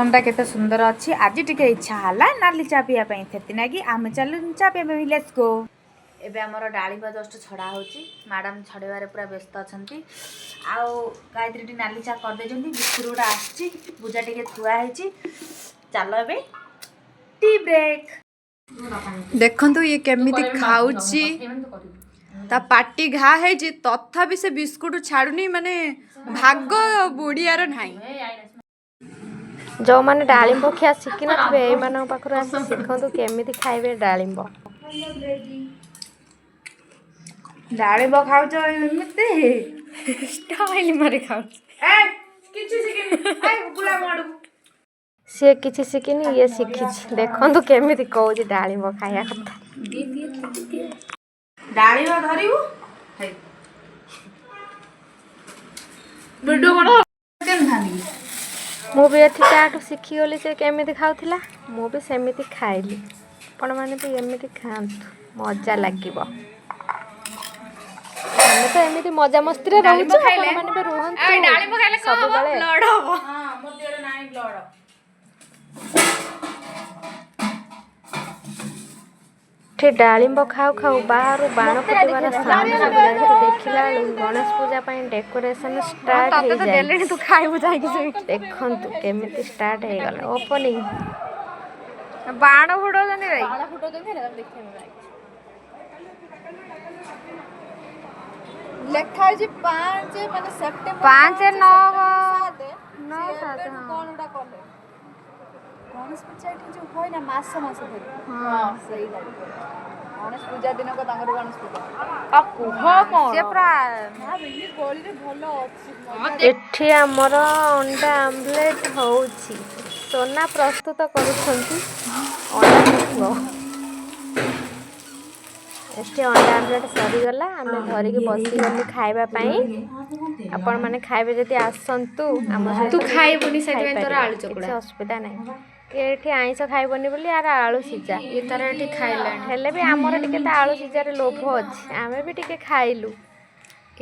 टा केते सुंदर अच्छी आज टिके इच्छा हला नाली चा पिया पई थेती नागी आमे चलु चा पिया पे लेट्स गो। एबे हमर डाळिंब जस्ट छड़ा होची मैडम छड़ेबारे पूरा व्यस्त अछंती आउ गायत्री नाली चा कर दे जंती बिस्कुटटा आछि पूजा टिके थुआ हेची चलो एबे टी ब्रेक। देखंतु ये केमिति खाउची ता पाटी घा है जे तथापि से बिस्कुट छाड़ुनी माने भाग बुढ़ियार नाही। जो मैंने डालिंब खिया शिखी नथिबे एई मानक पाखरु आसी शिखंतु केमिति खाइबे डालिंब। डाळिंब खाउछ एमिते स्टाइल मारे खाउछ ए किछि शिखिनी ए गुला माडू से किछि शिखिनी ये शिखिछि देखंतु केमिति कहउछि डालिंब खाया कथा। डाळिंब धरिबु हे वीडियो बड़ केन थानी मु भी एथि ताटु शिखी गली से केमिति खाउथिला मु भी सेमिति खाइली आपण माने भी एमिति खांतु मजा लागिबो। हम तो एमिति मजा मस्ती रे रहू आपण माने भी रहंतु ए डाळिंब खाइले सब बेले ब्लड हो हां मोर देह रे नाही ब्लड ठे डालिंब खाऊ खाऊ बाहर बाण फुटवार साउंड सुबिला देखिला गणेश पूजा पई डेकोरेशन स्टार्ट हो जाय देलेनी तू खाइबु जाई कि देखंतु केमिति स्टार्ट हे गला ओपनिंग बाण फुटो जनी रे बाण फुटो जनी रे देखै में लेखा है जी 5 माने सेप्टेम्बर 5 9 7 कोनटा कोले गणेश पूजा एठी जो होय ना मास धरि हां सही गाड़ी गणेश पूजा दिन को तांगर गणेश पूजा आ कुह कोन से पूरा हां बिल्ली गोली रे भलो अछि एठी हमर अंडा आमलेट होउची सोना प्रस्तुत करूछंती अंडा एठी अंडा आमलेट सरी गला हमें धरि के बसी गली खाइबा पई आपण माने खाइबे जदी आसंतु हम तू खाइबुनी सेति तोर आलू चकुड़ा କିଛି ଅସୁବିଧା ନାହିଁ ଏଠି ଆଇଁଷ ଖାଇବନି ବୋଲି ଆର ଆଳୁ ସିଝା ये तार एठी खाइलानी ହେଲେ ବି ଆମର ଟିକେ ତା ଆଳୁ ସିଝାରେ ଲୋଭ ଅଛି ଆମେ ବି ଟିକେ ଖାଇଲୁ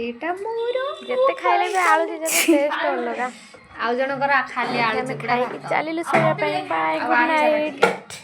एटा मोर ଯେତେ ଖାଇଲେ ବି ଆଳୁ ସିଝାର ଟେଷ୍ଟ ଅଲଗା। आउ जनकर खाली आलू ଆମେ चकुड़ा ଖାଇକି ଚାଲିଲୁ ଶୋଇବା ପାଇଁ ବାଏ ଗୁଡ୍ ନାଇଟ୍।